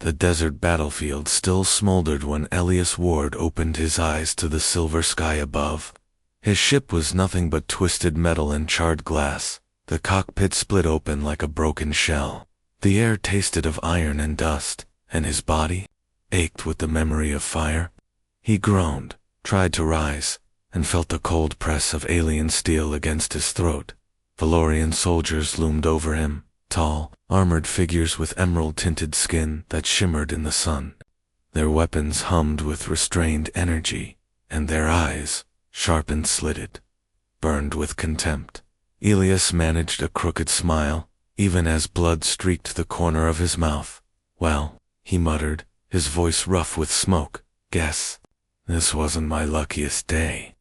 The desert battlefield still smoldered when Elias Ward opened his eyes to the silver sky above. His ship was nothing but twisted metal and charred glass. The cockpit split open like a broken shell. The air tasted of iron and dust, and his body ached with the memory of fire. He groaned, tried to rise, and felt the cold press of alien steel against his throat. Valorian soldiers loomed over him, tall, armored figures with emerald-tinted skin that shimmered in the sun. Their weapons hummed with restrained energy, and their eyes, sharp and slitted, burned with contempt. Elias managed a crooked smile, even as blood streaked the corner of his mouth. "Well," he muttered, his voice rough with smoke, "guess this wasn't my luckiest day."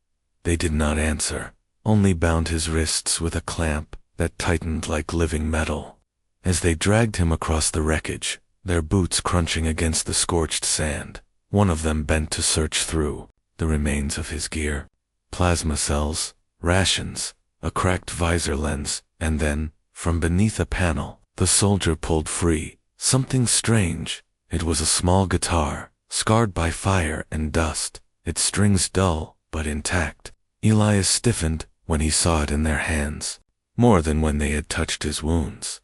They did not answer, only bound his wrists with a clamp that tightened like living metal. As they dragged him across the wreckage, their boots crunching against the scorched sand, one of them bent to search through the remains of his gear. Plasma cells, rations, a cracked visor lens, and then, from beneath a panel, the soldier pulled free something strange. It was a small guitar, scarred by fire and dust, its strings dull but intact. Elias stiffened when he saw it in their hands, more than when they had touched his wounds.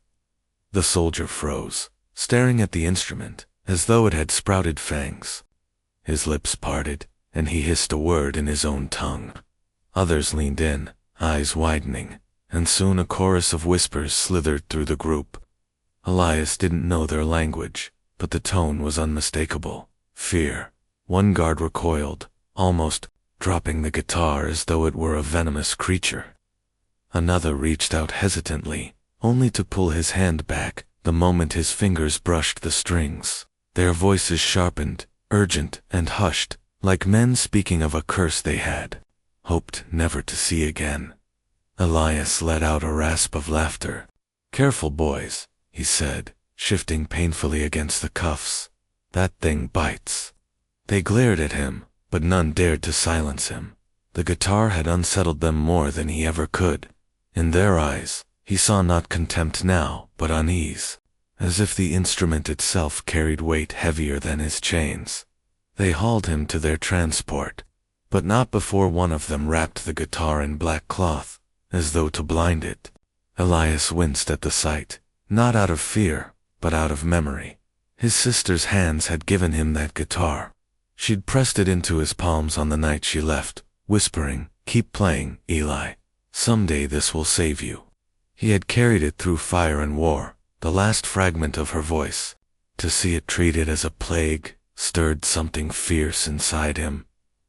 The soldier froze, staring at the instrument, as though it had sprouted fangs. His lips parted, and he hissed a word in his own tongue. Others leaned in, eyes widening, and soon a chorus of whispers slithered through the group. Elias didn't know their language, but the tone was unmistakable. Fear. One guard recoiled, almost dropping the guitar as though it were a venomous creature. Another reached out hesitantly, only to pull his hand back the moment his fingers brushed the strings. Their voices sharpened, urgent and hushed, like men speaking of a curse they had hoped never to see again. Elias let out a rasp of laughter. "Careful, boys," he said, shifting painfully against the cuffs. "That thing bites." They glared at him, but none dared to silence him. The guitar had unsettled them more than he ever could. In their eyes, he saw not contempt now, but unease, as if the instrument itself carried weight heavier than his chains. They hauled him to their transport, but not before one of them wrapped the guitar in black cloth, as though to blind it. Elias winced at the sight, not out of fear, but out of memory. His sister's hands had given him that guitar. She'd pressed it into his palms on the night she left, whispering, "Keep playing, Eli. Someday this will save you." He had carried it through fire and war, the last fragment of her voice. To see it treated as a plague stirred something fierce inside him.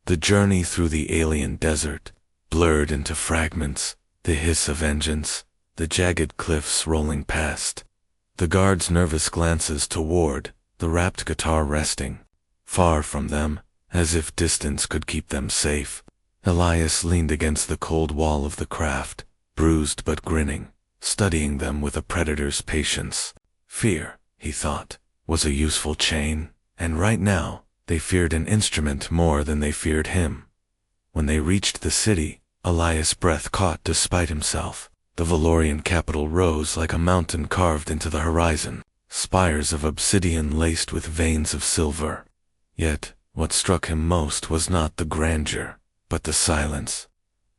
The journey through the alien desert, blurred into fragments, the hiss of engines, the jagged cliffs rolling past, the guards' nervous glances toward the wrapped guitar resting far from them, as if distance could keep them safe. Elias leaned against the cold wall of the craft, bruised but grinning, studying them with a predator's patience. Fear, he thought, was a useful chain, and right now, they feared an instrument more than they feared him. When they reached the city, Elias' breath caught despite himself. The Valorian capital rose like a mountain carved into the horizon, spires of obsidian laced with veins of silver. Yet, what struck him most was not the grandeur, but the silence.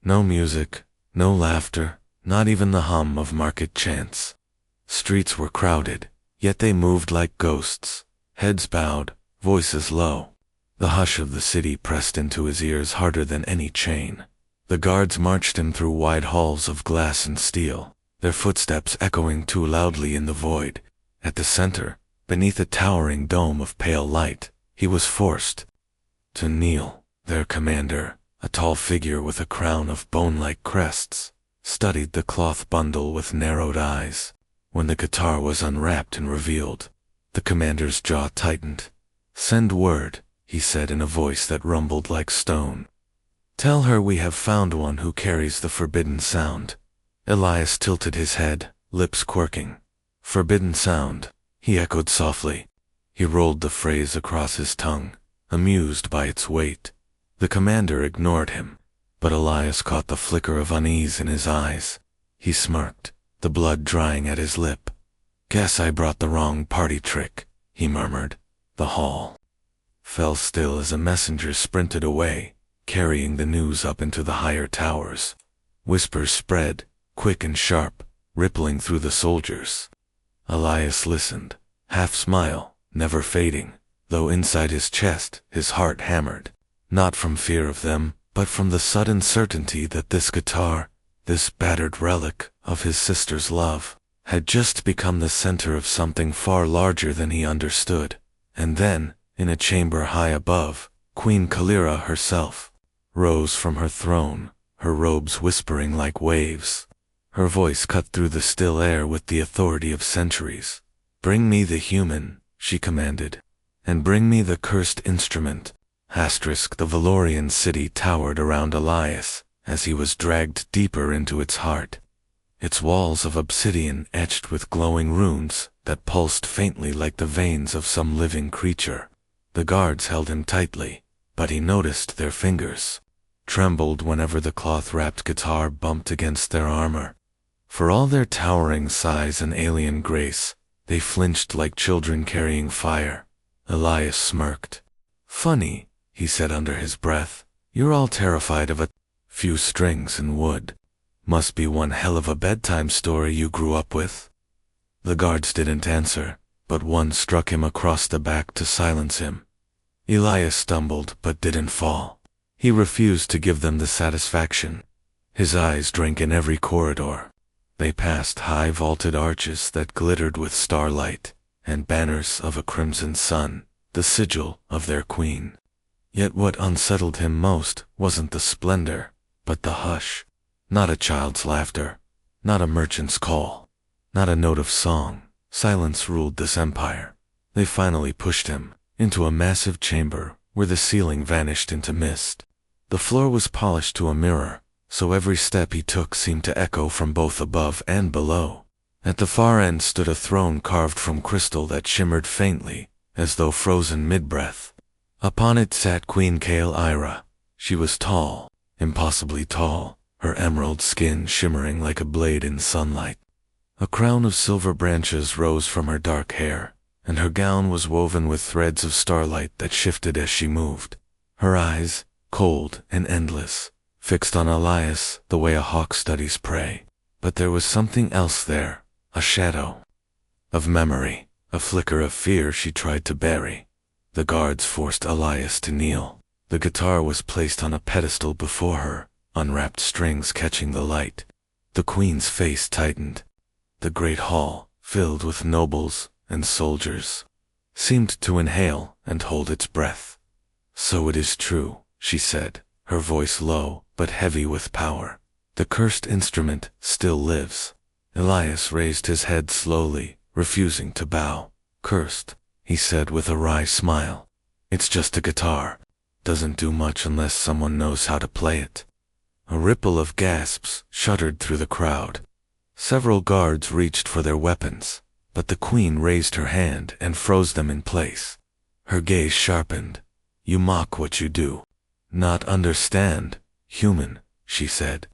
No music, no laughter, not even the hum of market chants. Streets were crowded, yet they moved like ghosts, heads bowed, voices low. The hush of the city pressed into his ears harder than any chain. The guards marched him through wide halls of glass and steel, their footsteps echoing too loudly in the void. At the center, beneath a towering dome of pale light, he was forced to kneel. Their commander, a tall figure with a crown of bone-like crests, studied the cloth bundle with narrowed eyes. When the guitar was unwrapped and revealed, the commander's jaw tightened. "Send word," he said in a voice that rumbled like stone. "Tell her we have found one who carries the forbidden sound." Elias tilted his head, lips quirking. "Forbidden sound," he echoed softly. He rolled the phrase across his tongue, amused by its weight. The commander ignored him, but Elias caught the flicker of unease in his eyes. He smirked, the blood drying at his lip. "Guess I brought the wrong party trick," he murmured. The hall fell still as a messenger sprinted away, carrying the news up into the higher towers. Whispers spread, quick and sharp, rippling through the soldiers. Elias listened, half smile, never fading, though inside his chest his heart hammered, not from fear of them, but from the sudden certainty that this guitar, this battered relic of his sister's love, had just become the center of something far larger than he understood. And then, in a chamber high above, Queen Kaelira herself rose from her throne, her robes whispering like waves. Her voice cut through the still air with the authority of centuries. "Bring me the human," she commanded, "and bring me the cursed instrument." The Valorian city towered around Elias as he was dragged deeper into its heart, its walls of obsidian etched with glowing runes that pulsed faintly like the veins of some living creature. The guards held him tightly, but he noticed their fingers trembled whenever the cloth-wrapped guitar bumped against their armor. For all their towering size and alien grace, they flinched like children carrying fire. Elias smirked. "Funny," he said under his breath. "You're all terrified of a few strings and wood. Must be one hell of a bedtime story you grew up with." The guards didn't answer, but one struck him across the back to silence him. Elias stumbled but didn't fall. He refused to give them the satisfaction. His eyes drank in every corridor. They passed high vaulted arches that glittered with starlight, and banners of a crimson sun, the sigil of their queen. Yet what unsettled him most wasn't the splendor, but the hush. Not a child's laughter, not a merchant's call, not a note of song. Silence ruled this empire. They finally pushed him into a massive chamber where the ceiling vanished into mist. The floor was polished to a mirror, so every step he took seemed to echo from both above and below. At the far end stood a throne carved from crystal that shimmered faintly, as though frozen mid-breath. Upon it sat Queen Kaelira. She was tall, impossibly tall, her emerald skin shimmering like a blade in sunlight. A crown of silver branches rose from her dark hair, and her gown was woven with threads of starlight that shifted as she moved. Her eyes, cold and endless, fixed on Elias the way a hawk studies prey. But there was something else there, a shadow of memory, a flicker of fear she tried to bury. The guards forced Elias to kneel. The guitar was placed on a pedestal before her, unwrapped strings catching the light. The queen's face tightened. The great hall, filled with nobles and soldiers, seemed to inhale and hold its breath. "So it is true," she said, her voice low but heavy with power. "The cursed instrument still lives." Elias raised his head slowly, refusing to bow. "Cursed," he said with a wry smile. "It's just a guitar. Doesn't do much unless someone knows how to play it." A ripple of gasps shuddered through the crowd. Several guards reached for their weapons, but the queen raised her hand and froze them in place. Her gaze sharpened. "You mock what you do. Not understand, human," she said.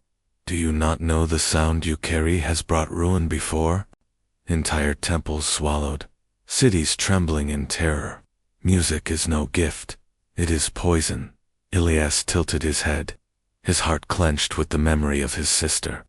"Do you not know the sound you carry has brought ruin before?" Entire temples swallowed, cities trembling in terror. Music is no gift. It is poison. Elias tilted his head, his heart clenched with the memory of his sister.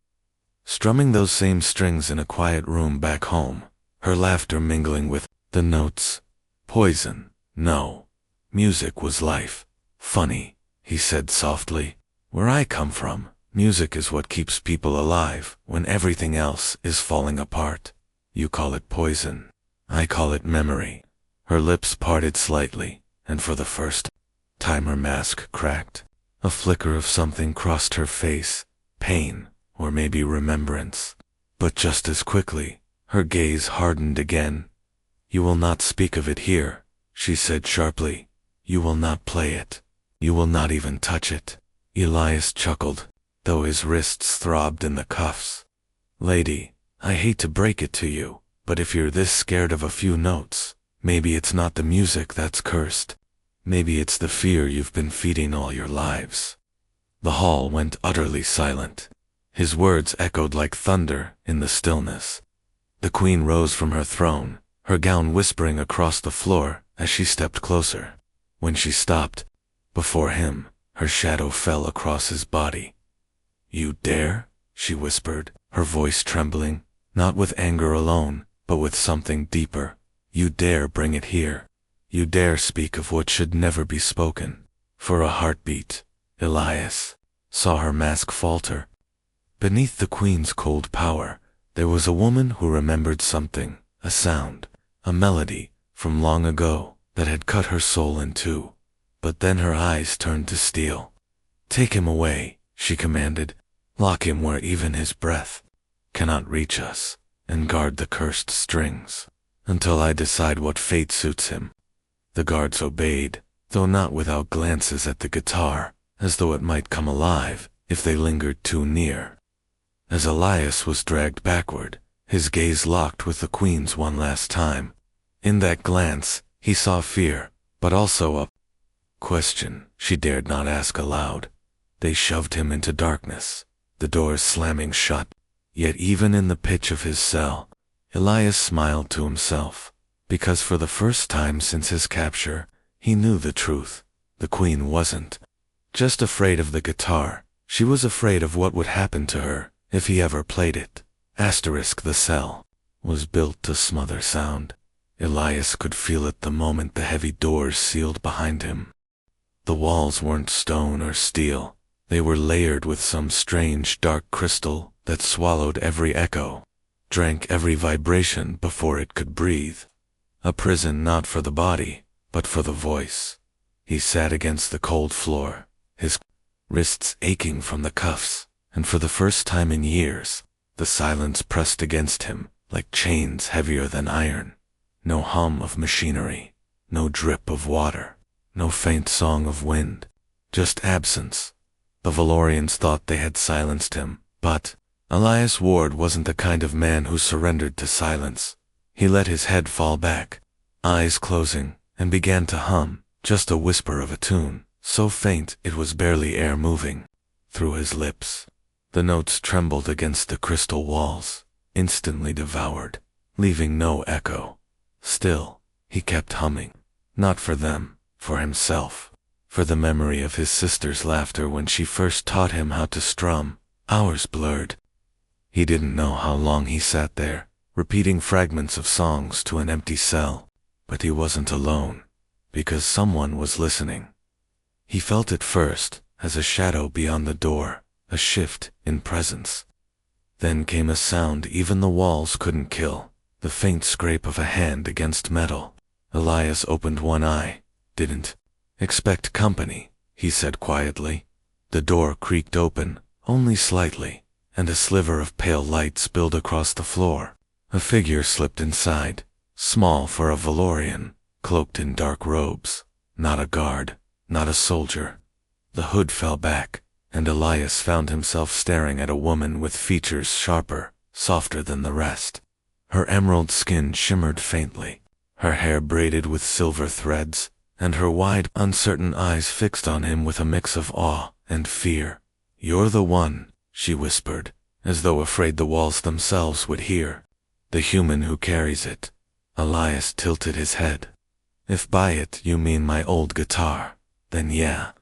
Strumming those same strings in a quiet room back home, her laughter mingling with the notes. Poison. No. Music was life. "Funny," he said softly. "Where I come from, music is what keeps people alive when everything else is falling apart. You call it poison. I call it memory." Her lips parted slightly, and for the first time her mask cracked. A flicker of something crossed her face, pain, or maybe remembrance. But just as quickly, her gaze hardened again. "You will not speak of it here," she said sharply. "You will not play it. You will not even touch it." Elias chuckled, though his wrists throbbed in the cuffs. "Lady, I hate to break it to you, but if you're this scared of a few notes, maybe it's not the music that's cursed. Maybe it's the fear you've been feeding all your lives." The hall went utterly silent. His words echoed like thunder in the stillness. The queen rose from her throne, her gown whispering across the floor as she stepped closer. When she stopped before him, her shadow fell across his body. "You dare?" she whispered, her voice trembling, not with anger alone, but with something deeper. "You dare bring it here? You dare speak of what should never be spoken?" For a heartbeat, Elias saw her mask falter. Beneath the queen's cold power, there was a woman who remembered something, a sound, a melody, from long ago, that had cut her soul in two. But then her eyes turned to steel. "Take him away," she commanded. "Lock him where even his breath cannot reach us, and guard the cursed strings, until I decide what fate suits him." The guards obeyed, though not without glances at the guitar, as though it might come alive if they lingered too near. As Elias was dragged backward, his gaze locked with the queen's one last time. In that glance, he saw fear, but also a question she dared not ask aloud. They shoved him into darkness, the doors slamming shut. Yet even in the pitch of his cell, Elias smiled to himself, because for the first time since his capture, he knew the truth. The queen wasn't just afraid of the guitar, she was afraid of what would happen to her if he ever played it. The cell was built to smother sound. Elias could feel it the moment the heavy doors sealed behind him. The walls weren't stone or steel. They were layered with some strange dark crystal that swallowed every echo, drank every vibration before it could breathe. A prison not for the body, but for the voice. He sat against the cold floor, his wrists aching from the cuffs, and for the first time in years, the silence pressed against him like chains heavier than iron. No hum of machinery, no drip of water, no faint song of wind, just absence. The Valorians thought they had silenced him, but Elias Ward wasn't the kind of man who surrendered to silence. He let his head fall back, eyes closing, and began to hum, just a whisper of a tune, so faint it was barely air moving through his lips. The notes trembled against the crystal walls, instantly devoured, leaving no echo. Still, he kept humming, not for them, for himself, for the memory of his sister's laughter when she first taught him how to strum. Hours blurred. He didn't know how long he sat there, repeating fragments of songs to an empty cell, but he wasn't alone, because someone was listening. He felt it first, as a shadow beyond the door, a shift in presence. Then came a sound even the walls couldn't kill, the faint scrape of a hand against metal. Elias opened one eye. "Didn't expect company," he said quietly. The door creaked open, only slightly, and a sliver of pale light spilled across the floor. A figure slipped inside, small for a Valorian, cloaked in dark robes. Not a guard, not a soldier. The hood fell back, and Elias found himself staring at a woman with features sharper, softer than the rest. Her emerald skin shimmered faintly, her hair braided with silver threads, and her wide, uncertain eyes fixed on him with a mix of awe and fear. "You're the one," she whispered, as though afraid the walls themselves would hear. "The human who carries it." Elias tilted his head. "If by it you mean my old guitar, then yeah.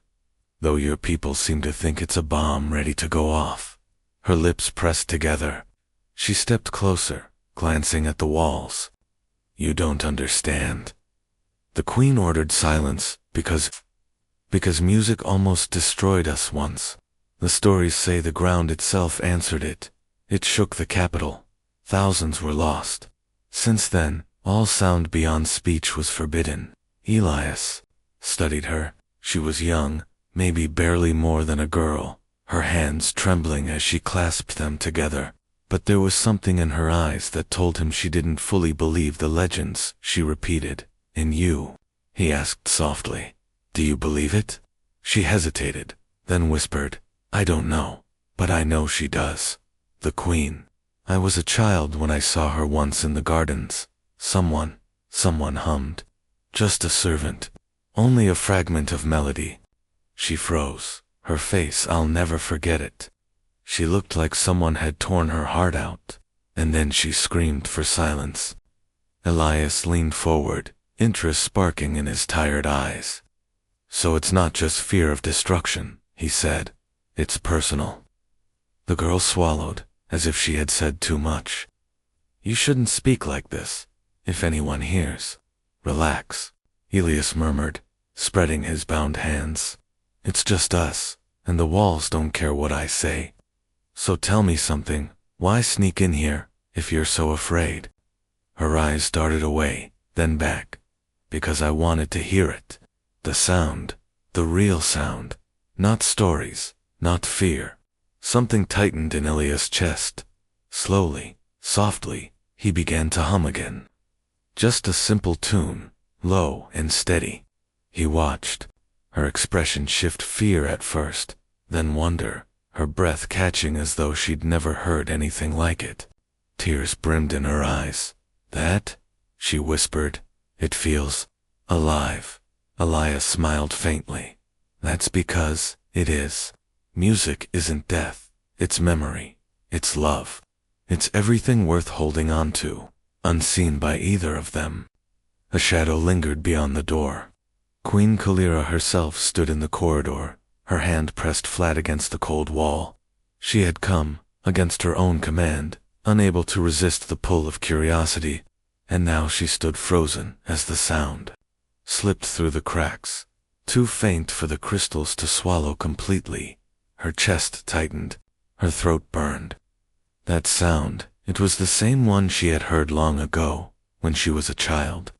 Though your people seem to think it's a bomb ready to go off." Her lips pressed together. She stepped closer, glancing at the walls. "You don't understand. The Queen ordered silence because music almost destroyed us once. The stories say the ground itself answered it. It shook the capital. Thousands were lost. Since then, all sound beyond speech was forbidden." Elias studied her. She was young, maybe barely more than a girl, her hands trembling as she clasped them together. But there was something in her eyes that told him she didn't fully believe the legends. She repeated, "In you?" He asked softly, "Do you believe it?" She hesitated, then whispered, "I don't know, but I know she does. The Queen. I was a child when I saw her once in the gardens. Someone hummed. Just a servant. Only a fragment of melody." She froze. Her face, I'll never forget it. She looked like someone had torn her heart out, and then she screamed for silence. Elias leaned forward, interest sparking in his tired eyes. So it's not just fear of destruction, he said. It's personal. The girl swallowed, as if she had said too much. You shouldn't speak like this. If anyone hears. Relax, Elias murmured, spreading his bound hands. It's just us, and the walls don't care what I say. So tell me something. Why sneak in here, if you're so afraid? Her eyes darted away, then back. Because I wanted to hear it. The sound. The real sound. Not stories. Not fear. Something tightened in Elias' chest. Slowly, softly, he began to hum again. Just a simple tune, low and steady. He watched. Her expression shift fear at first, then wonder, her breath catching as though she'd never heard anything like it. Tears brimmed in her eyes. That? She whispered. It feels alive. Elias smiled faintly. That's because it is. Music isn't death. It's memory. It's love. It's everything worth holding on to, unseen by either of them. A shadow lingered beyond the door. Queen Kaelira herself stood in the corridor, her hand pressed flat against the cold wall. She had come, against her own command, unable to resist the pull of curiosity, and now she stood frozen as the sound slipped through the cracks, too faint for the crystals to swallow completely. Her chest tightened, her throat burned. That sound, it was the same one she had heard long ago, when she was a child.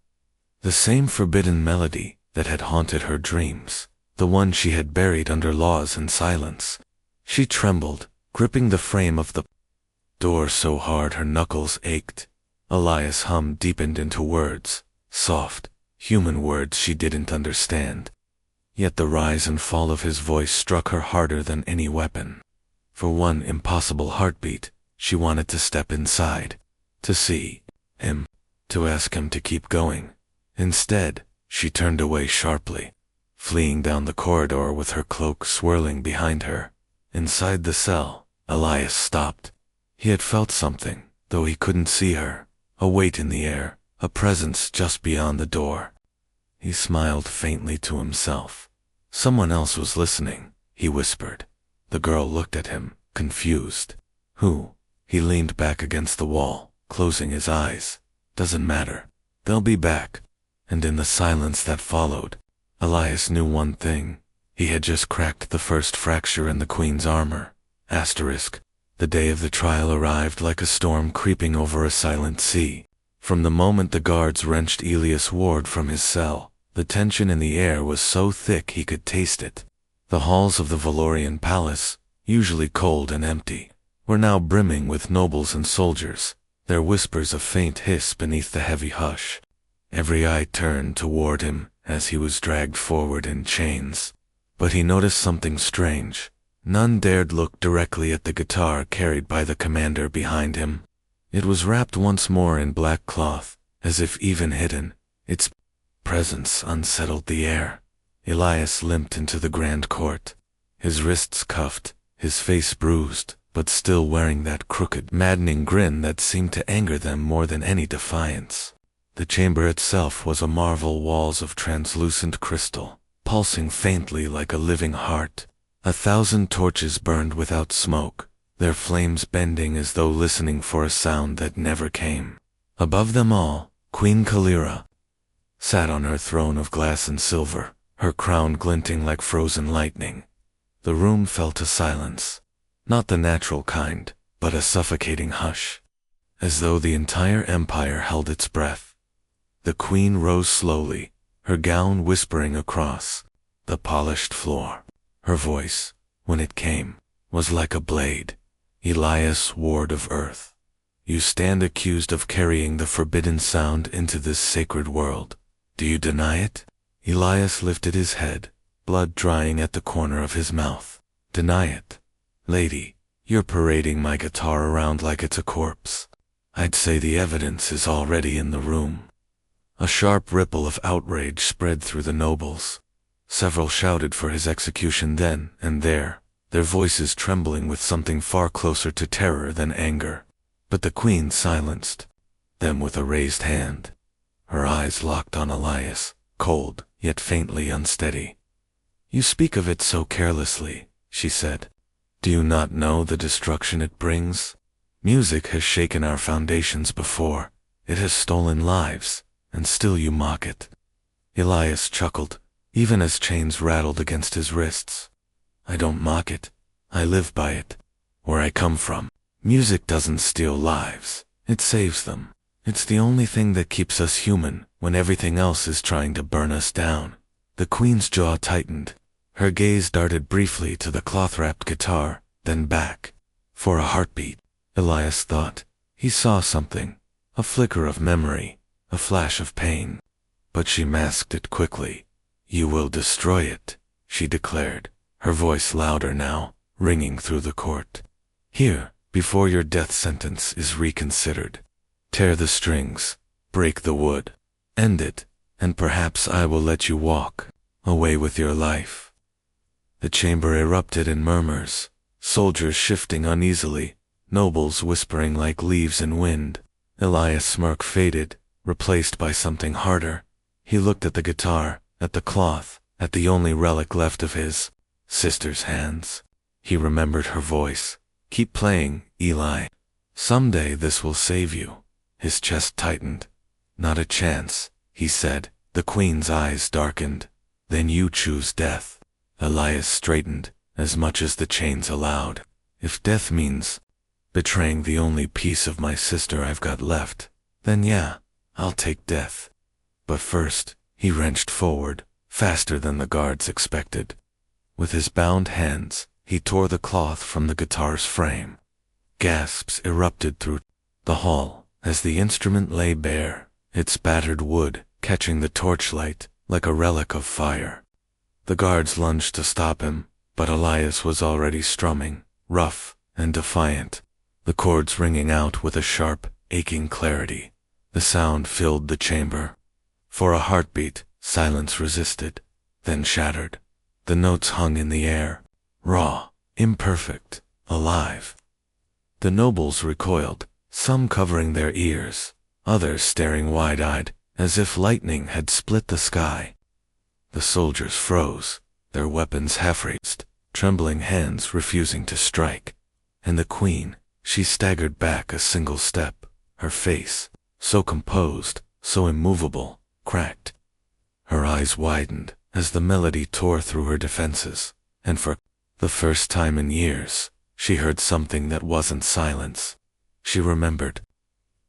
The same forbidden melody that had haunted her dreams, the one she had buried under laws and silence. She trembled, gripping the frame of the door so hard her knuckles ached. Elias' hum deepened into words, soft, human words she didn't understand. Yet the rise and fall of his voice struck her harder than any weapon. For one impossible heartbeat, she wanted to step inside, to see him, to ask him to keep going. Instead, she turned away sharply, fleeing down the corridor with her cloak swirling behind her. Inside the cell, Elias stopped. He had felt something, though he couldn't see her, a weight in the air, a presence just beyond the door. He smiled faintly to himself. Someone else was listening, he whispered. The girl looked at him, confused. Who? He leaned back against the wall, closing his eyes. Doesn't matter. They'll be back. And in the silence that followed, Elias knew one thing. He had just cracked the first fracture in the Queen's armor. Asterisk. The day of the trial arrived like a storm creeping over a silent sea. From the moment the guards wrenched Elias Ward from his cell, the tension in the air was so thick he could taste it. The halls of the Valorian palace, usually cold and empty, were now brimming with nobles and soldiers, their whispers a faint hiss beneath the heavy hush. Every eye turned toward him as he was dragged forward in chains. But he noticed something strange. None dared look directly at the guitar carried by the commander behind him. It was wrapped once more in black cloth, as if even hidden. Its presence unsettled the air. Elias limped into the grand court, his wrists cuffed, his face bruised, but still wearing that crooked, maddening grin that seemed to anger them more than any defiance. The chamber itself was a marvel, walls of translucent crystal, pulsing faintly like a living heart. 1,000 torches burned without smoke, their flames bending as though listening for a sound that never came. Above them all, Queen Kaelira sat on her throne of glass and silver, her crown glinting like frozen lightning. The room fell to silence, not the natural kind, but a suffocating hush, as though the entire empire held its breath. The queen rose slowly, her gown whispering across the polished floor. Her voice, when it came, was like a blade. Elias, Ward of Earth, you stand accused of carrying the forbidden sound into this sacred world. Do you deny it? Elias lifted his head, blood drying at the corner of his mouth. Deny it? Lady, you're parading my guitar around like it's a corpse. I'd say the evidence is already in the room. A sharp ripple of outrage spread through the nobles. Several shouted for his execution then and there, their voices trembling with something far closer to terror than anger. But the queen silenced them with a raised hand. Her eyes locked on Elias, cold, yet faintly unsteady. "You speak of it so carelessly," she said. "Do you not know the destruction it brings? Music has shaken our foundations before. It has stolen lives, and still you mock it." Elias chuckled, even as chains rattled against his wrists. "I don't mock it. I live by it. Where I come from, music doesn't steal lives. It saves them. It's the only thing that keeps us human when everything else is trying to burn us down." The queen's jaw tightened. Her gaze darted briefly to the cloth-wrapped guitar, then back. For a heartbeat, Elias thought. He saw something, a flicker of memory, a flash of pain. But she masked it quickly. "You will destroy it," she declared, her voice louder now, ringing through the court. "Here, before your death sentence is reconsidered. Tear the strings, break the wood, end it, and perhaps I will let you walk away with your life." The chamber erupted in murmurs, soldiers shifting uneasily, nobles whispering like leaves in wind. Elias' smirk faded, replaced by something harder. He looked at the guitar, at the cloth, at the only relic left of his sister's hands. He remembered her voice. "Keep playing, Eli. Someday this will save you." His chest tightened. "Not a chance," he said. The queen's eyes darkened. "Then you choose death." Elias straightened, as much as the chains allowed. "If death means betraying the only piece of my sister I've got left, then yeah, I'll take death." But first, he wrenched forward, faster than the guards expected. With his bound hands, he tore the cloth from the guitar's frame. Gasps erupted through the hall as the instrument lay bare, its battered wood catching the torchlight like a relic of fire. The guards lunged to stop him, but Elias was already strumming, rough and defiant, the chords ringing out with a sharp, aching clarity. The sound filled the chamber. For a heartbeat, silence resisted, then shattered. The notes hung in the air, raw, imperfect, alive. The nobles recoiled, some covering their ears, others staring wide-eyed, as if lightning had split the sky. The soldiers froze, their weapons half-raised, trembling hands refusing to strike. And the queen, she staggered back a single step, her face, so composed, so immovable, cracked. Her eyes widened as the melody tore through her defenses, and for the first time in years, she heard something that wasn't silence. She remembered.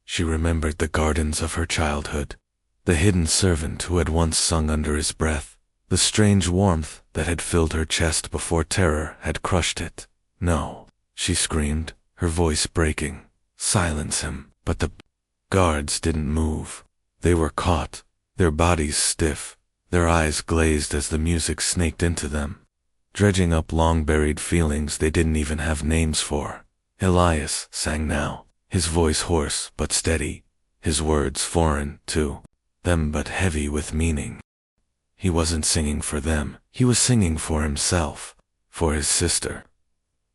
She remembered the gardens of her childhood, the hidden servant who had once sung under his breath, the strange warmth that had filled her chest before terror had crushed it. "No," she screamed, her voice breaking. "Silence him." But the guards didn't move. They were caught, their bodies stiff, their eyes glazed as the music snaked into them, dredging up long-buried feelings they didn't even have names for. Elias sang now, his voice hoarse but steady, his words foreign to them but heavy with meaning. He wasn't singing for them, he was singing for himself, for his sister,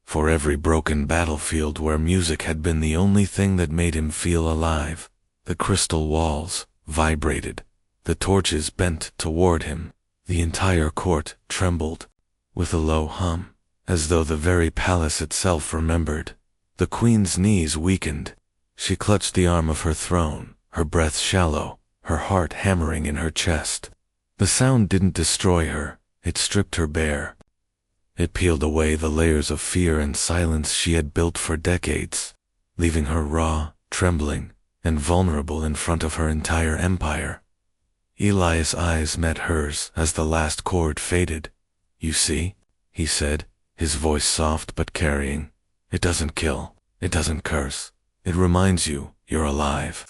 for every broken battlefield where music had been the only thing that made him feel alive. The crystal walls vibrated, the torches bent toward him, the entire court trembled, with a low hum, as though the very palace itself remembered. The queen's knees weakened. She clutched the arm of her throne, her breath shallow, her heart hammering in her chest. The sound didn't destroy her, it stripped her bare. It peeled away the layers of fear and silence she had built for decades, leaving her raw, trembling, and vulnerable in front of her entire empire. Elias' eyes met hers as the last chord faded. "You see," he said, his voice soft but carrying. "It doesn't kill, it doesn't curse. It reminds you you're alive."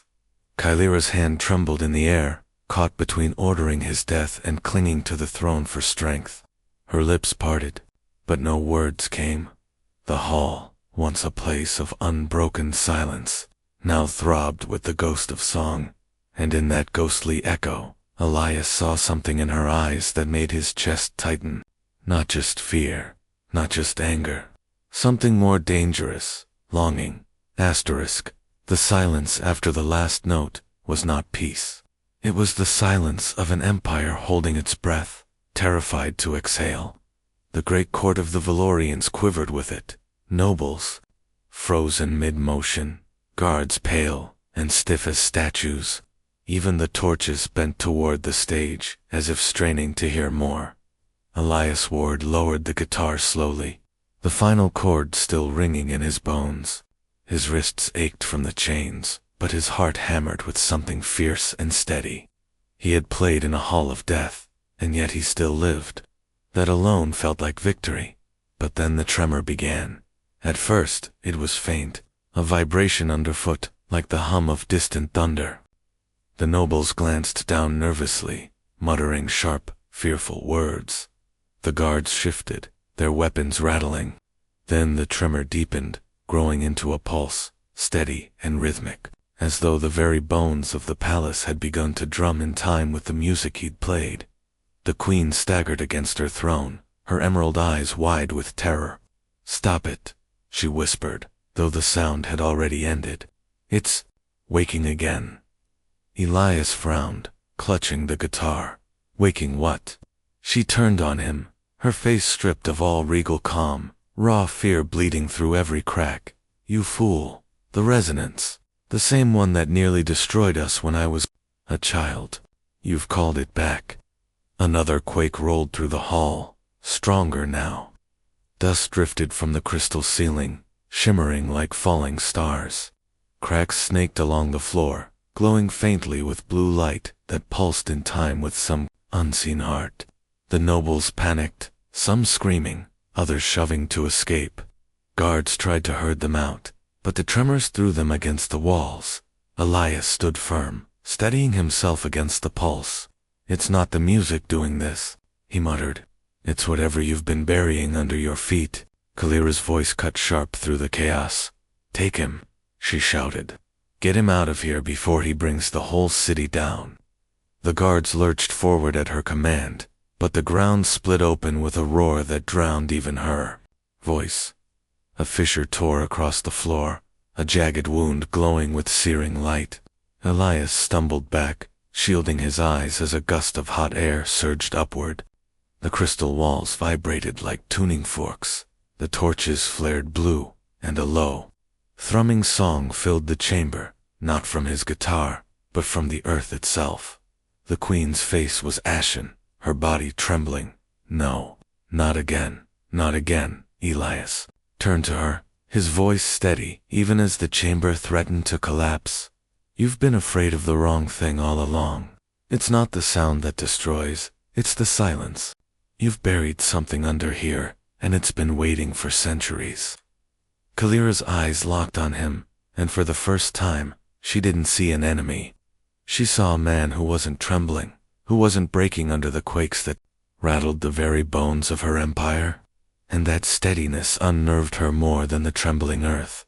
Kaelira's hand trembled in the air, caught between ordering his death and clinging to the throne for strength. Her lips parted, but no words came. The hall, once a place of unbroken silence, now throbbed with the ghost of song, and in that ghostly echo, Elias saw something in her eyes that made his chest tighten. Not just fear, not just anger. Something more dangerous, longing. The silence after the last note was not peace. It was the silence of an empire holding its breath, terrified to exhale. The great court of the Valorians quivered with it. Nobles, frozen mid-motion, guards pale and stiff as statues. Even the torches bent toward the stage, as if straining to hear more. Elias Ward lowered the guitar slowly, the final chord still ringing in his bones. His wrists ached from the chains, but his heart hammered with something fierce and steady. He had played in a hall of death, and yet he still lived. That alone felt like victory. But then the tremor began. At first, it was faint, a vibration underfoot, like the hum of distant thunder. The nobles glanced down nervously, muttering sharp, fearful words. The guards shifted, their weapons rattling. Then the tremor deepened, growing into a pulse, steady and rhythmic, as though the very bones of the palace had begun to drum in time with the music he'd played. The queen staggered against her throne, her emerald eyes wide with terror. "Stop it," she whispered, though the sound had already ended. "It's waking again." Elias frowned, clutching the guitar. Waking what? She turned on him, her face stripped of all regal calm, raw fear bleeding through every crack. "You fool. The resonance. The same one that nearly destroyed us when I was a child. You've called it back." Another quake rolled through the hall, stronger now. Dust drifted from the crystal ceiling, shimmering like falling stars. Cracks snaked along the floor, glowing faintly with blue light that pulsed in time with some unseen heart. The nobles panicked, some screaming, others shoving to escape. Guards tried to herd them out, but the tremors threw them against the walls. Elias stood firm, steadying himself against the pulse. "It's not the music doing this," he muttered. "It's whatever you've been burying under your feet." Kaelira's voice cut sharp through the chaos. "Take him," she shouted. "Get him out of here before he brings the whole city down." The guards lurched forward at her command, but the ground split open with a roar that drowned even her voice. A fissure tore across the floor, a jagged wound glowing with searing light. Elias stumbled back, shielding his eyes as a gust of hot air surged upward. The crystal walls vibrated like tuning forks. The torches flared blue, and a low, thrumming song filled the chamber, not from his guitar, but from the earth itself. The queen's face was ashen, her body trembling. "No, not again, not again." Elias turned to her, his voice steady, even as the chamber threatened to collapse. "You've been afraid of the wrong thing all along. It's not the sound that destroys, it's the silence. You've buried something under here, and it's been waiting for centuries." Kaelira's eyes locked on him, and for the first time, she didn't see an enemy. She saw a man who wasn't trembling, who wasn't breaking under the quakes that rattled the very bones of her empire. And that steadiness unnerved her more than the trembling earth.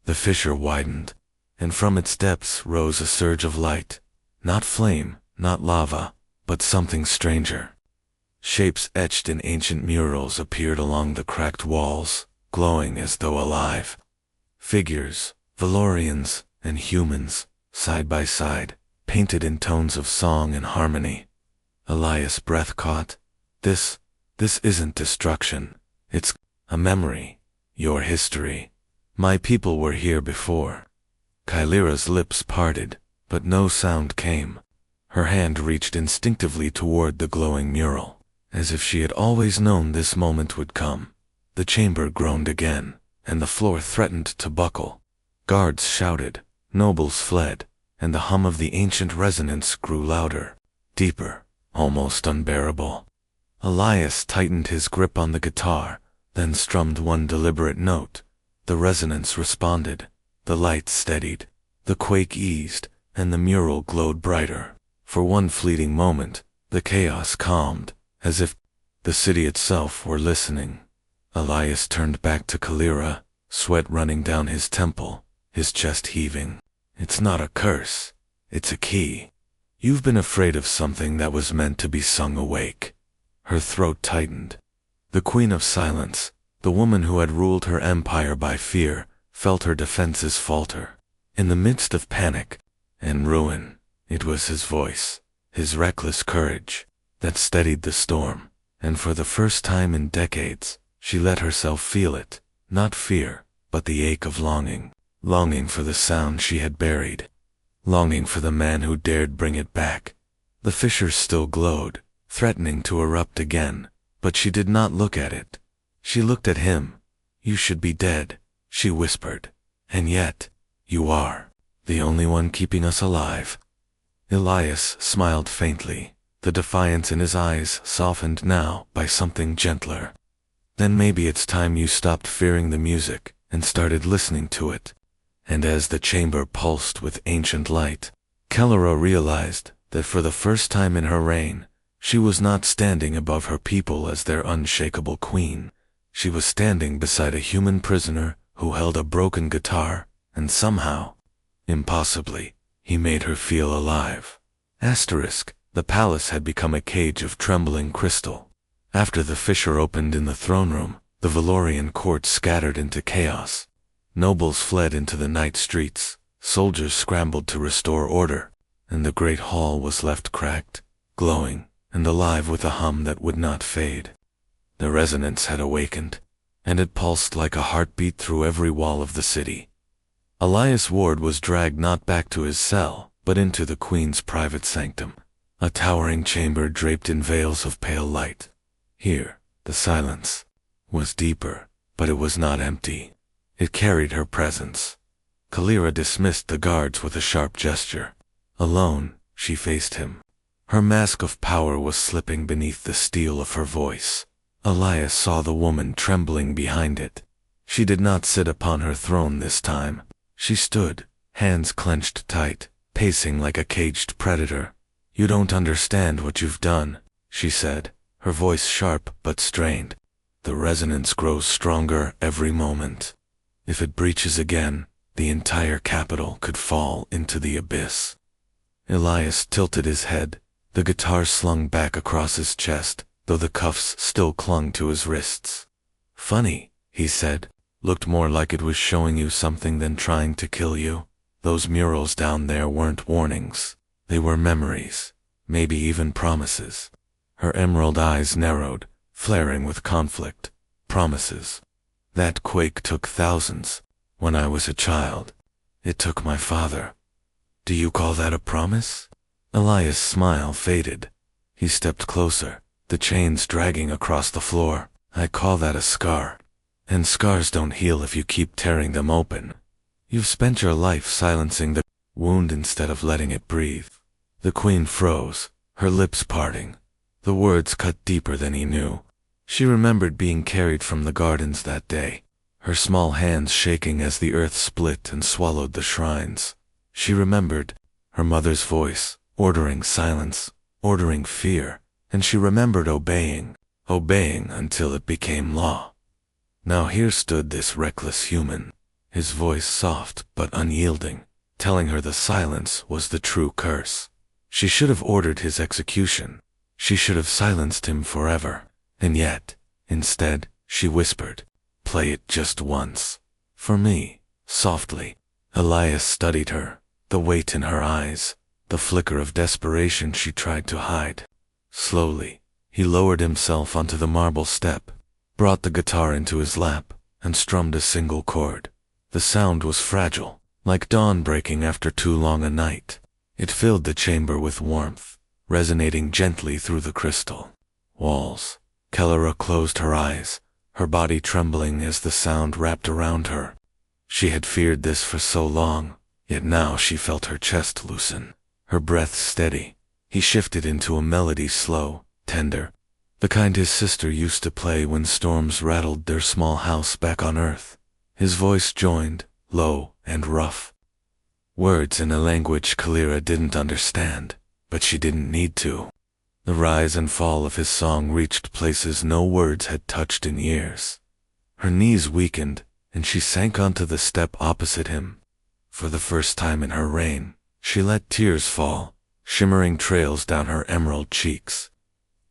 The fissure widened, and from its depths rose a surge of light. Not flame, not lava, but something stranger. Shapes etched in ancient murals appeared along the cracked walls, glowing as though alive. Figures, valorians, and humans, side by side, painted in tones of song and harmony. Elias' breath caught. This isn't destruction. It's a memory. Your history. My people were here before. Kaelira's lips parted, but no sound came. Her hand reached instinctively toward the glowing mural, as if she had always known this moment would come. The chamber groaned again, and the floor threatened to buckle. Guards shouted, nobles fled, and the hum of the ancient resonance grew louder, deeper, almost unbearable. Elias tightened his grip on the guitar, then strummed one deliberate note. The resonance responded, the light steadied, the quake eased, and the mural glowed brighter. For one fleeting moment, the chaos calmed, as if the city itself were listening. Elias turned back to Kaelira, sweat running down his temple, his chest heaving. "It's not a curse, it's a key. You've been afraid of something that was meant to be sung awake." Her throat tightened. The Queen of Silence, the woman who had ruled her empire by fear, felt her defenses falter. In the midst of panic and ruin, It was his voice, his reckless courage, that steadied the storm, and for the first time in decades, she let herself feel it, not fear, but the ache of longing. Longing for the sound she had buried. Longing for the man who dared bring it back. The fissure still glowed, threatening to erupt again, but she did not look at it. She looked at him. "You should be dead," she whispered. "And yet, you are. The only one keeping us alive." Elias smiled faintly, the defiance in his eyes softened now by something gentler. "Then maybe it's time you stopped fearing the music and started listening to it." And as the chamber pulsed with ancient light, kaelira realized that for the first time in her reign, she was not standing above her people as their unshakable queen. She was standing beside a human prisoner who held a broken guitar, and somehow, impossibly, he made her feel alive. The palace had become a cage of trembling crystal. After the fissure opened in the throne room, the Valorian court scattered into chaos. Nobles fled into the night streets, soldiers scrambled to restore order, and the great hall was left cracked, glowing, and alive with a hum that would not fade. The resonance had awakened, and it pulsed like a heartbeat through every wall of the city. Elias Ward was dragged not back to his cell, but into the queen's private sanctum, a towering chamber draped in veils of pale light. Here, the silence was deeper, but it was not empty. It carried her presence. Kaelira dismissed the guards with a sharp gesture. Alone, she faced him. Her mask of power was slipping beneath the steel of her voice. Elias saw the woman trembling behind it. She did not sit upon her throne this time. She stood, hands clenched tight, pacing like a caged predator. "You don't understand what you've done," she said, her voice sharp but strained. "The resonance grows stronger every moment. If it breaches again, the entire capital could fall into the abyss." Elias tilted his head, the guitar slung back across his chest, though the cuffs still clung to his wrists. "Funny," he said, "looked more like it was showing you something than trying to kill you. Those murals down there weren't warnings. They were memories, maybe even promises." Her emerald eyes narrowed, flaring with conflict. "Promises. That quake took thousands. When I was a child, it took my father. Do you call that a promise?" Elias' smile faded. He stepped closer, the chains dragging across the floor. "I call that a scar. And scars don't heal if you keep tearing them open. You've spent your life silencing the wound instead of letting it breathe." The queen froze, her lips parting. The words cut deeper than he knew. She remembered being carried from the gardens that day, her small hands shaking as the earth split and swallowed the shrines. She remembered her mother's voice, ordering silence, ordering fear, and she remembered obeying until it became law. Now here stood this reckless human, his voice soft but unyielding, telling her the silence was the true curse. She should have ordered his execution. She should have silenced him forever. And yet, instead, she whispered, "Play it just once. For me," softly. Elias studied her, the weight in her eyes, the flicker of desperation she tried to hide. Slowly, he lowered himself onto the marble step, brought the guitar into his lap, and strummed a single chord. The sound was fragile, like dawn breaking after too long a night. It filled the chamber with warmth, resonating gently through the crystal walls. Kaelira closed her eyes, her body trembling as the sound wrapped around her. She had feared this for so long, yet now she felt her chest loosen, her breath steady. He shifted into a melody slow, tender, the kind his sister used to play when storms rattled their small house back on earth. His voice joined, low and rough. Words in a language Kaelira didn't understand, but she didn't need to. The rise and fall of his song reached places no words had touched in years. Her knees weakened, and she sank onto the step opposite him. For the first time in her reign, she let tears fall, shimmering trails down her emerald cheeks.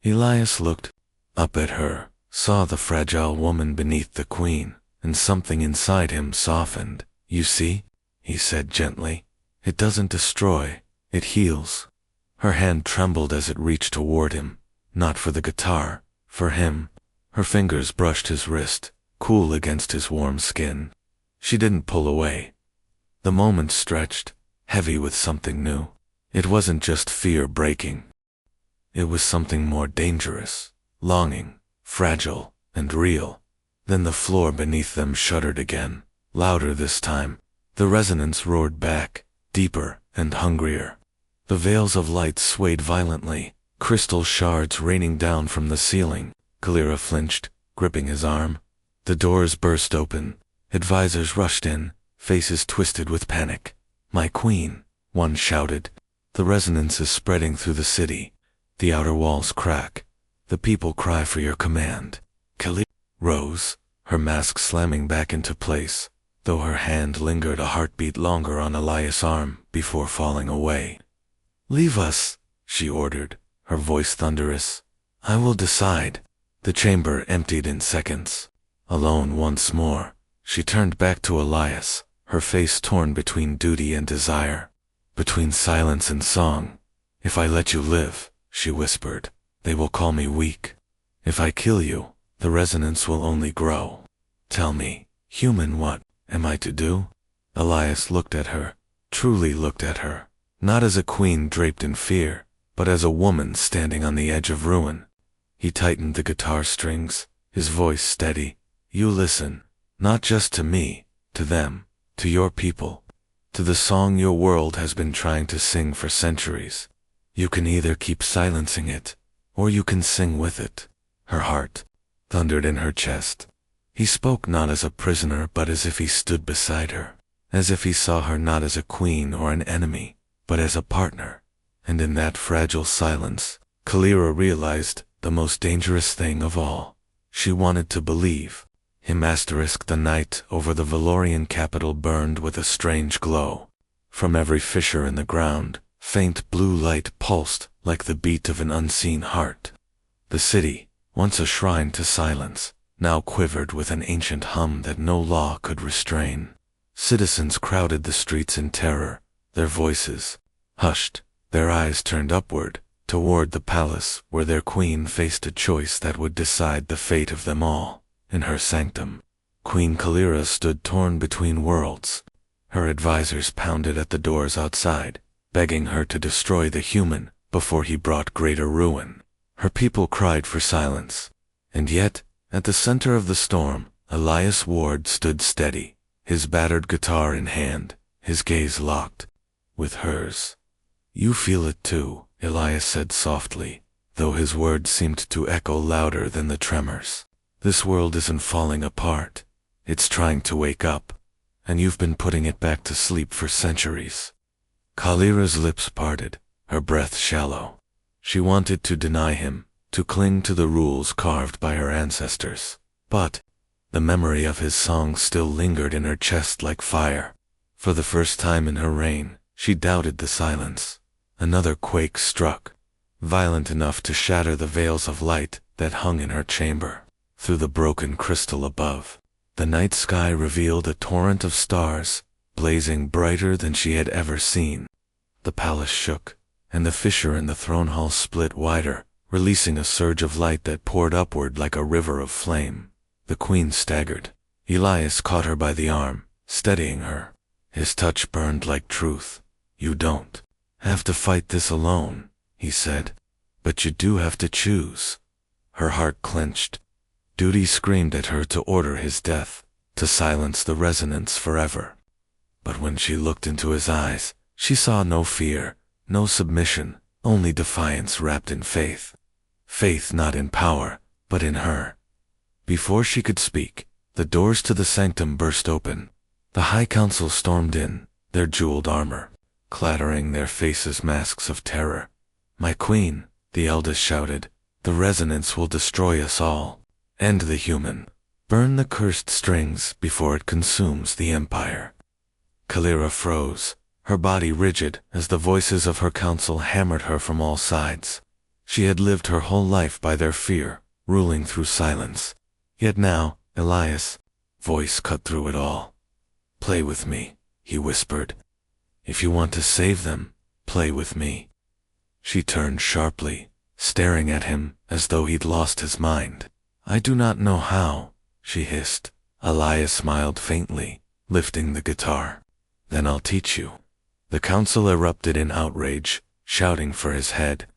Elias looked up at her, saw the fragile woman beneath the queen, and something inside him softened. "You see," he said gently, "it doesn't destroy, It heals. Her hand trembled as it reached toward him, not for the guitar, for him. Her fingers brushed his wrist, cool against his warm skin. She didn't pull away. The moment stretched, heavy with something new. It wasn't just fear breaking. It was something more dangerous, longing, fragile, and real. Then the floor beneath them shuddered again, louder this time. The resonance roared back, deeper and hungrier. The veils of light swayed violently, crystal shards raining down from the ceiling. Kaelira flinched, gripping his arm. The doors burst open. Advisors rushed in, faces twisted with panic. "My queen," one shouted. The resonance is spreading through the city. The outer walls crack. The people cry for your command. Kaelira rose, her mask slamming back into place, though her hand lingered a heartbeat longer on Elias' arm before falling away. "Leave us," she ordered, her voice thunderous. "I will decide." The chamber emptied in seconds. Alone once more, she turned back to Elias, her face torn between duty and desire, between silence and song. "If I let you live," she whispered, "they will call me weak. If I kill you, the resonance will only grow. Tell me, human, what am I to do?" Elias looked at her, truly looked at her, not as a queen draped in fear, but as a woman standing on the edge of ruin. He tightened the guitar strings, his voice steady. "You listen, not just to me, to them, to your people, to the song your world has been trying to sing for centuries. You can either keep silencing it, or you can sing with it." Her heart thundered in her chest. He spoke not as a prisoner but as if he stood beside her, as if he saw her not as a queen or an enemy, but as a partner. And in that fragile silence, Kaelira realized the most dangerous thing of all. She wanted to believe. Him *, the night over the Valorian capital burned with a strange glow. From every fissure in the ground, faint blue light pulsed like the beat of an unseen heart. The city, once a shrine to silence, now quivered with an ancient hum that no law could restrain. Citizens crowded the streets in terror, their voices hushed, their eyes turned upward, toward the palace where their queen faced a choice that would decide the fate of them all. In her sanctum, Queen Kaelira stood torn between worlds. Her advisors pounded at the doors outside, begging her to destroy the human before he brought greater ruin. Her people cried for silence. And yet, at the center of the storm, Elias Ward stood steady, his battered guitar in hand, his gaze locked with hers. "You feel it too," Elias said softly, though his words seemed to echo louder than the tremors. "This world isn't falling apart. It's trying to wake up, and you've been putting it back to sleep for centuries." Kaelira's lips parted, her breath shallow. She wanted to deny him, to cling to the rules carved by her ancestors. But the memory of his song still lingered in her chest like fire. For the first time in her reign, she doubted the silence. Another quake struck, violent enough to shatter the veils of light that hung in her chamber. Through the broken crystal above, the night sky revealed a torrent of stars, blazing brighter than she had ever seen. The palace shook, and the fissure in the throne hall split wider, releasing a surge of light that poured upward like a river of flame. The queen staggered. Elias caught her by the arm, steadying her. His touch burned like truth. "You don't have to fight this alone," he said. "But you do have to choose." Her heart clenched. Duty screamed at her to order his death, to silence the resonance forever. But when she looked into his eyes, she saw no fear, no submission, only defiance wrapped in faith. Faith not in power, but in her. Before she could speak, the doors to the sanctum burst open. The High Council stormed in, their jeweled armor clattering, their faces masks of terror. "My queen," the eldest shouted, "the resonance will destroy us all. End the human. Burn the cursed strings before it consumes the empire." Kaelira froze, her body rigid as the voices of her council hammered her from all sides. She had lived her whole life by their fear, ruling through silence. Yet now, Elias' voice cut through it all. "Play with me," he whispered. "If you want to save them, play with me." She turned sharply, staring at him as though he'd lost his mind. "I do not know how," she hissed. Elias smiled faintly, lifting the guitar. "Then I'll teach you." The council erupted in outrage, shouting for his head.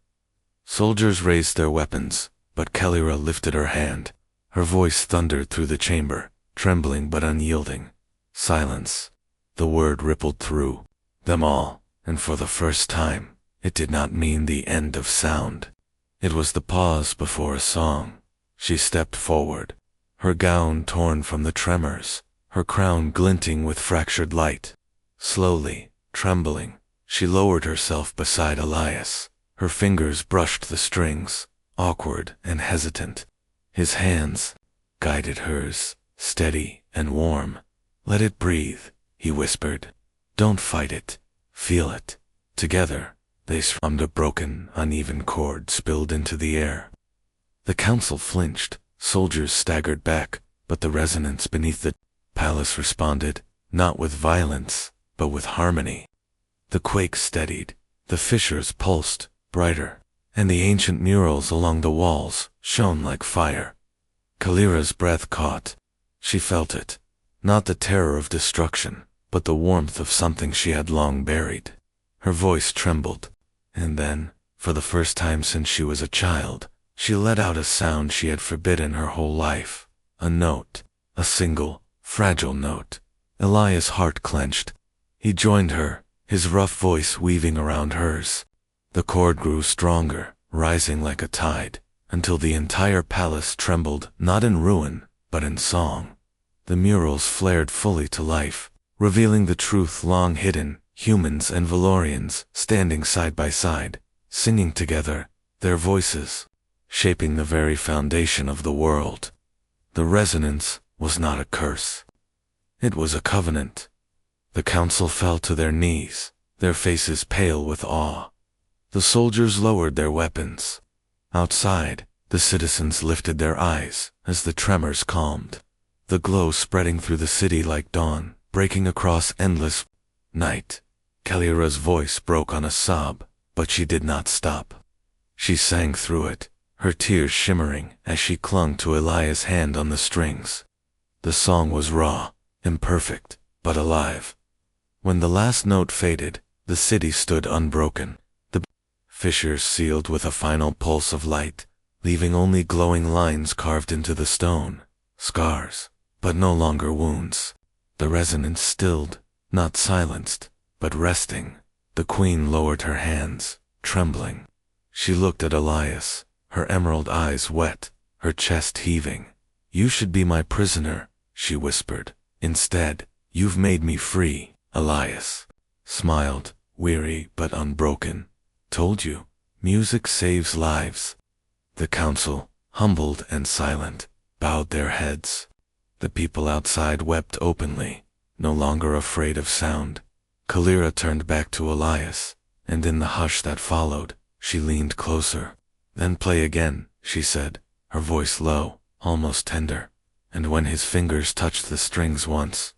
Soldiers raised their weapons, but Kaelira lifted her hand. Her voice thundered through the chamber, trembling but unyielding. "Silence." The word rippled through them all, and for the first time, it did not mean the end of sound. It was the pause before a song. She stepped forward, her gown torn from the tremors, her crown glinting with fractured light. Slowly, trembling, she lowered herself beside Elias. Her fingers brushed the strings, awkward and hesitant. His hands guided hers, steady and warm. "Let it breathe," he whispered. "Don't fight it. Feel it." Together, they strummed a broken, uneven chord spilled into the air. The council flinched, soldiers staggered back, but the resonance beneath the palace responded, not with violence, but with harmony. The quake steadied, the fissures pulsed, brighter, and the ancient murals along the walls shone like fire. Kaelira's breath caught. She felt it, not the terror of destruction, but the warmth of something she had long buried. Her voice trembled, and then, for the first time since she was a child, she let out a sound she had forbidden her whole life. A note, a single, fragile note. Elias' heart clenched. He joined her, his rough voice weaving around hers. The chord grew stronger, rising like a tide, until the entire palace trembled, not in ruin, but in song. The murals flared fully to life, revealing the truth long hidden, humans and valorians standing side by side, singing together, their voices shaping the very foundation of the world. The resonance was not a curse. It was a covenant. The council fell to their knees, their faces pale with awe. The soldiers lowered their weapons. Outside, the citizens lifted their eyes as the tremors calmed, the glow spreading through the city like dawn, breaking across endless night. Kaelira's voice broke on a sob, but she did not stop. She sang through it, her tears shimmering as she clung to Elias' hand on the strings. The song was raw, imperfect, but alive. When the last note faded, the city stood unbroken, the fissures sealed with a final pulse of light, leaving only glowing lines carved into the stone, scars, but no longer wounds. The resonance stilled, not silenced, but resting. The queen lowered her hands, trembling. She looked at Elias, her emerald eyes wet, her chest heaving. "You should be my prisoner," she whispered. "Instead, you've made me free." Elias smiled, weary but unbroken. "Told you, music saves lives." The council, humbled and silent, bowed their heads. The people outside wept openly, no longer afraid of sound. Kaelira turned back to Elias, and in the hush that followed, she leaned closer. "Then play again," she said, her voice low, almost tender. And when his fingers touched the strings once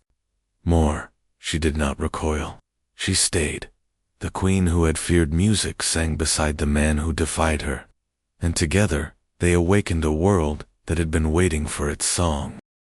more, she did not recoil. She stayed. The queen who had feared music sang beside the man who defied her. And together, they awakened a world that had been waiting for its song.